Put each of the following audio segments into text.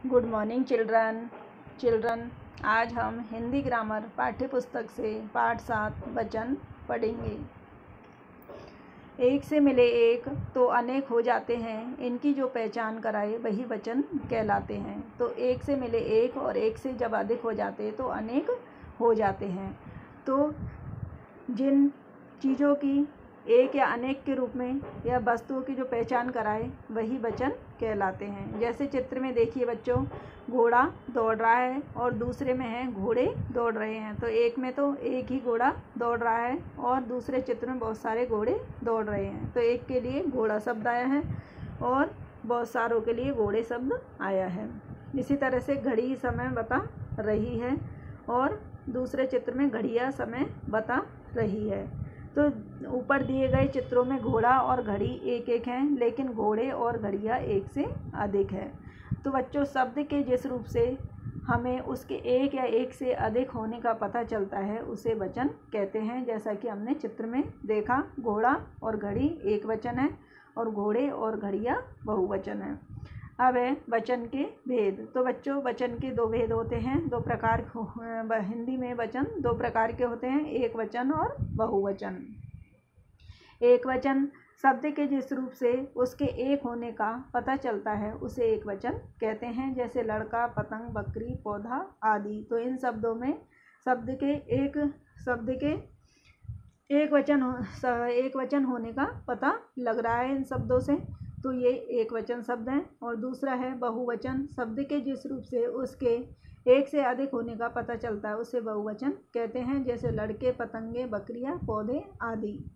Good morning children. आज हम Hindi grammar पाठ्य पुस्तक से पाठ 7 वचन पढ़ेंगे। एक से मिले एक तो अनेक हो जाते हैं, इनकी जो पहचान कराए वही वचन कहलाते हैं। तो एक से मिले एक और एक से जब अधिक हो जाते तो अनेक हो जाते हैं। तो जिन चीज़ों की एक या अनेक के रूप में या वस्तुओं की जो पहचान कराए वही वचन कहलाते हैं। जैसे चित्र में देखिए बच्चों, घोड़ा दौड़ रहा है और दूसरे में है घोड़े दौड़ रहे हैं। तो एक में तो एक ही घोड़ा दौड़ रहा है और दूसरे चित्र में बहुत सारे घोड़े दौड़ रहे हैं। तो एक के लिए घोड़ा शब्द आया है और बहुत सारों के लिए घोड़े शब्द आया है। इसी तरह से घड़ी समय बता रही है और दूसरे चित्र में घड़ियाँ समय बता रही है। तो ऊपर दिए गए चित्रों में घोड़ा और घड़ी एक एक हैं, लेकिन घोड़े और घड़ियाँ एक से अधिक है। तो बच्चों, शब्द के जिस रूप से हमें उसके एक या एक से अधिक होने का पता चलता है उसे वचन कहते हैं। जैसा कि हमने चित्र में देखा, घोड़ा और घड़ी एक वचन है और घोड़े और घड़ियाँ बहुवचन है। अब है वचन के भेद। तो बच्चों, वचन के दो भेद होते हैं, दो प्रकार। हिंदी में वचन दो प्रकार के होते हैं, एक वचन और बहुवचन। एक वचन शब्द के जिस रूप से उसके एक होने का पता चलता है उसे एक वचन कहते हैं। जैसे लड़का, पतंग, बकरी, पौधा आदि। तो इन शब्दों में शब्द के एक वचन होने का पता लग रहा है इन शब्दों से, तो ये एक वचन शब्द हैं। और दूसरा है बहुवचन। शब्द के जिस रूप से उसके एक से अधिक होने का पता चलता है उसे बहुवचन कहते हैं। जैसे लड़के, पतंगे, बकरियां, पौधे आदि।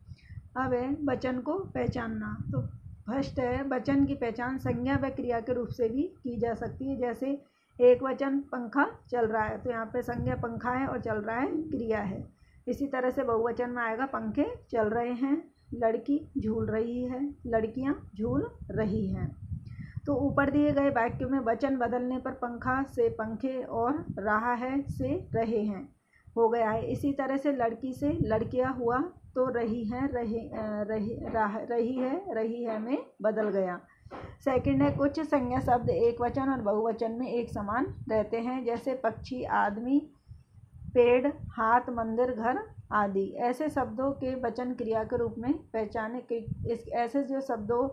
अब है वचन को पहचानना। तो फर्स्ट है, वचन की पहचान संज्ञा व क्रिया के रूप से भी की जा सकती है। जैसे एक वचन पंखा चल रहा है, तो यहाँ पे संज्ञा पंखा है और चल रहा है क्रिया है। इसी तरह से बहुवचन में आएगा पंखे चल रहे हैं, लड़की झूल रही है, लड़कियां झूल रही हैं। तो ऊपर दिए गए वाक्य में वचन बदलने पर पंखा से पंखे और रहा है से रहे हैं हो गया है। इसी तरह से लड़की से लड़कियां हुआ तो रही है में बदल गया। सेकंड है, कुछ संज्ञा शब्द एक वचन और बहुवचन में एक समान रहते हैं। जैसे पक्षी, आदमी, पेड़, हाथ, मंदिर, घर आदि। ऐसे शब्दों के वचन क्रिया के रूप में ऐसे जो शब्दों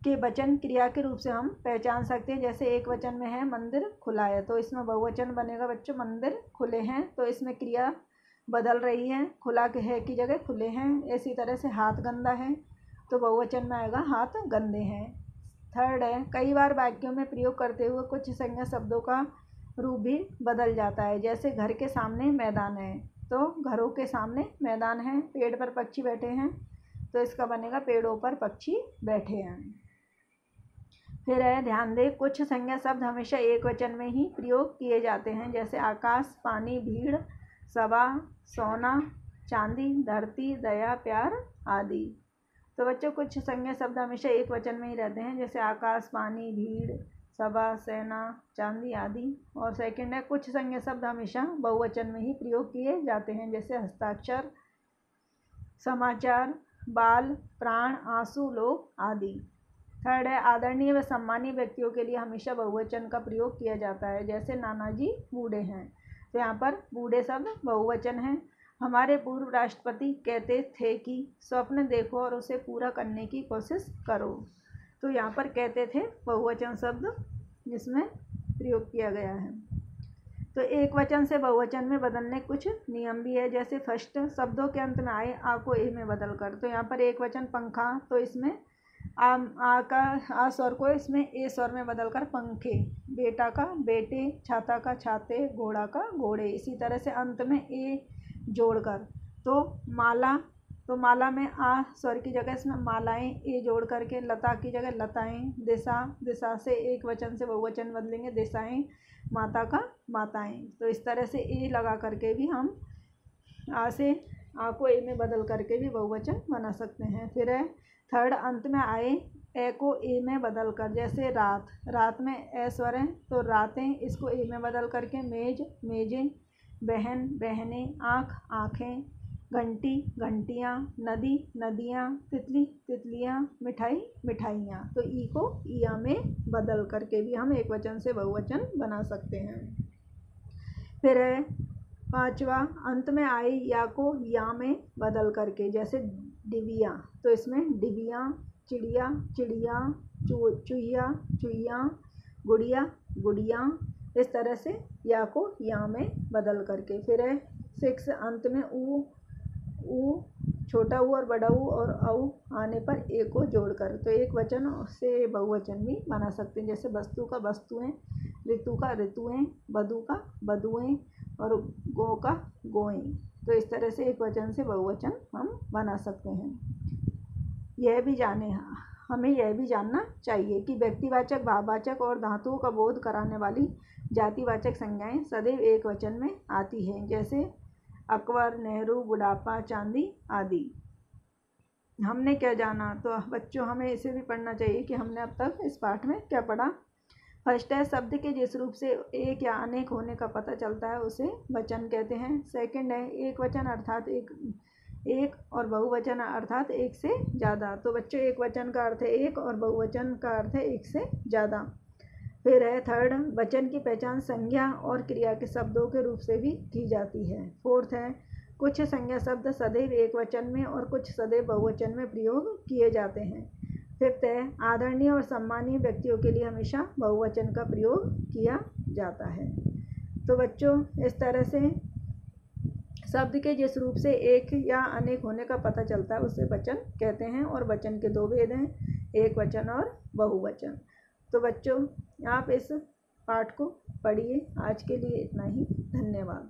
के वचन क्रिया के रूप से हम पहचान सकते हैं। जैसे एक वचन में है मंदिर खुला है, तो इसमें बहुवचन बनेगा बच्चों मंदिर खुले हैं। तो इसमें क्रिया बदल रही है, खुला के है की जगह खुले हैं। इसी तरह से हाथ गंदा है, तो बहुवचन में आएगा हाथ गंदे हैं। थर्ड है, कई बार वाक्यों में प्रयोग करते हुए कुछ संज्ञा शब्दों का रूप भी बदल जाता है। जैसे घर के सामने मैदान है, तो घरों के सामने मैदान है। पेड़ पर पक्षी बैठे हैं, तो इसका बनेगा पेड़ों पर पक्षी बैठे हैं। फिर है, ध्यान दें, कुछ संज्ञा शब्द हमेशा एक वचन में ही प्रयोग किए जाते हैं। जैसे आकाश, पानी, भीड़, सभा, सोना, चांदी, धरती, दया, प्यार आदि। तो बच्चों, कुछ संज्ञा शब्द हमेशा एक वचन में ही रहते हैं, जैसे आकाश, पानी, भीड़, सभा, सेना, चांदी आदि। और सेकंड है, कुछ संज्ञा शब्द हमेशा बहुवचन में ही प्रयोग किए जाते हैं। जैसे हस्ताक्षर, समाचार, बाल, प्राण, आंसू, लोग आदि। थर्ड है, आदरणीय व सम्मानीय व्यक्तियों के लिए हमेशा बहुवचन का प्रयोग किया जाता है। जैसे नानाजी बूढ़े हैं, तो यहाँ पर बूढ़े शब्द बहुवचन है। हमारे पूर्व राष्ट्रपति कहते थे कि स्वप्न देखो और उसे पूरा करने की कोशिश करो। तो यहाँ पर कहते थे बहुवचन शब्द जिसमें प्रयोग किया गया है। तो एक वचन से बहुवचन में बदलने कुछ नियम भी है। जैसे फर्स्ट, शब्दों के अंत में आए आ को ए में बदल कर। तो यहाँ पर एक वचन पंखा, तो इसमें आ स्वर को इसमें ए स्वर में बदलकर पंखे, बेटा का बेटे, छाता का छाते, घोड़ा का घोड़े। इसी तरह से अंत में ए जोड़कर। तो माला में आ स्वर की जगह इसमें मालाएं ए जोड़ करके, लता की जगह लताएं, दिशा से एक वचन से बहुवचन बदलेंगे दिशाएं, माता का माताएं। तो इस तरह से ए लगा करके भी हम आ से आ को ए में बदल करके भी बहुवचन बना सकते हैं। फिर है थर्ड, अंत में आए ए को ए में बदल कर। जैसे रात में ए स्वर है, तो रातें, इसको ए में बदल करके मेज, मेजें, बहन, बहनें, आँख, आँखें, घंटी घंटियाँ, नदी नदियाँ, तितली तितलियाँ, मिठाई मिठाइयाँ। तो ई को इया में बदल करके भी हम एक वचन से बहुवचन बना सकते हैं। फिर है 5वां, अंत में आए या को या में बदल करके, जैसे डिबिया, तो इसमें डिबिया, चिड़िया चिड़िया, चूहिया चुहिया, गुड़िया गुड़िया, इस तरह से या को या में बदल करके। फिर है 6, अंत में ऊ, छोटा ऊ और बड़ा ऊ और औ आने पर ए को जोड़कर, तो एक वचन से बहुवचन भी बना सकते हैं। जैसे वस्तु का वस्तुएं, ऋतु का ऋतुएं, बधु का बधुएं और गो का गोएं। तो इस तरह से एक वचन से बहुवचन हम बना सकते हैं। हमें यह भी जानना चाहिए कि व्यक्तिवाचक, भाववाचक और धातुओं का बोध कराने वाली जातिवाचक संज्ञाएं सदैव एक वचन में आती हैं, जैसे अकबर, नेहरू, बुढ़ापा, चांदी आदि। हमने क्या जाना, तो बच्चों हमें इसे भी पढ़ना चाहिए कि हमने अब तक इस पाठ में क्या पढ़ा। फर्स्ट है, शब्द के जिस रूप से एक या अनेक होने का पता चलता है उसे वचन कहते हैं। सेकंड है, एक वचन अर्थात एक और बहुवचन अर्थात एक से ज़्यादा। तो बच्चों एक वचन का अर्थ है एक और बहुवचन का अर्थ है एक से ज़्यादा। फिर है थर्ड, वचन की पहचान संज्ञा और क्रिया के शब्दों के रूप से भी की जाती है। फोर्थ है, कुछ संज्ञा शब्द सदैव एक वचन में और कुछ सदैव बहुवचन में प्रयोग किए जाते हैं। फिफ्थ है, आदरणीय और सम्मानीय व्यक्तियों के लिए हमेशा बहुवचन का प्रयोग किया जाता है। तो बच्चों इस तरह से शब्द के जिस रूप से एक या अनेक होने का पता चलता है उसे वचन कहते हैं, और वचन के दो भेद हैं, एक वचन और बहुवचन। तो बच्चों आप इस पाठ को पढ़िए। आज के लिए इतना ही, धन्यवाद।